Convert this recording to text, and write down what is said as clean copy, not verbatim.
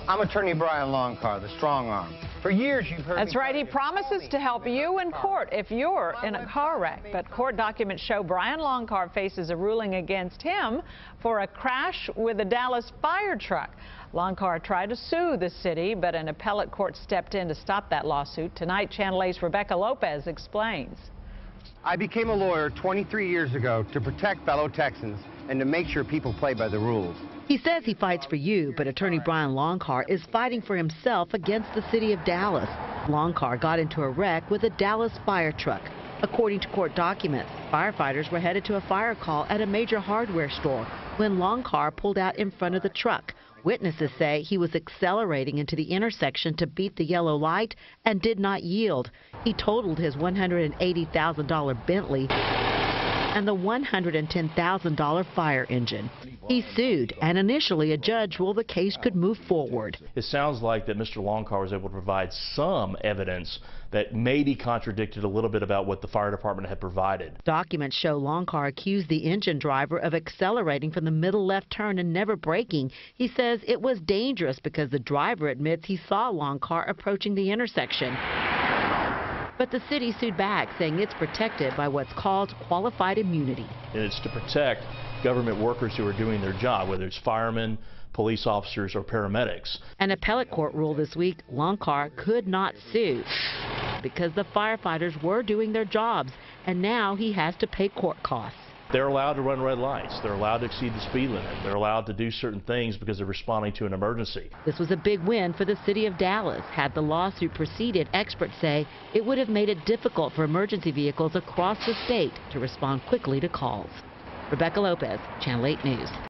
I'm attorney Brian Loncar, the strong arm. For years you've heard That's right. He promises to help you in court if you're in a car wreck. But court documents show Brian Loncar faces a ruling against him for a crash with a Dallas fire truck. Loncar tried to sue the city, but an appellate court stepped in to stop that lawsuit. Tonight, Channel 8's Rebecca Lopez explains. I became a lawyer 23 years ago to protect fellow Texans and to make sure people play by the rules. He says he fights for you, but attorney Brian Loncar is fighting for himself against the city of Dallas. Loncar got into a wreck with a Dallas fire truck. According to court documents, firefighters were headed to a fire call at a major hardware store when Loncar pulled out in front of the truck. Witnesses say he was accelerating into the intersection to beat the yellow light and did not yield. He totaled his $180,000 Bentley and the $110,000 fire engine. He sued, and initially a judge ruled the case could move forward. It sounds like that Mr. Loncar was able to provide some evidence that maybe contradicted a little bit about what the fire department had provided. Documents show Loncar accused the engine driver of accelerating from the middle left turn and never braking. He says it was dangerous because the driver admits he saw Loncar approaching the intersection. But the city sued back, saying it's protected by what's called qualified immunity. And it's to protect government workers who are doing their job, whether it's firemen, police officers, or paramedics. An appellate court ruled this week Loncar could not sue because the firefighters were doing their jobs, and now he has to pay court costs. They're allowed to run red lights. They're allowed to exceed the speed limit. They're allowed to do certain things because they're responding to an emergency. This was a big win for the city of Dallas. Had the lawsuit proceeded, experts say it would have made it difficult for emergency vehicles across the state to respond quickly to calls. Rebecca Lopez, Channel 8 News.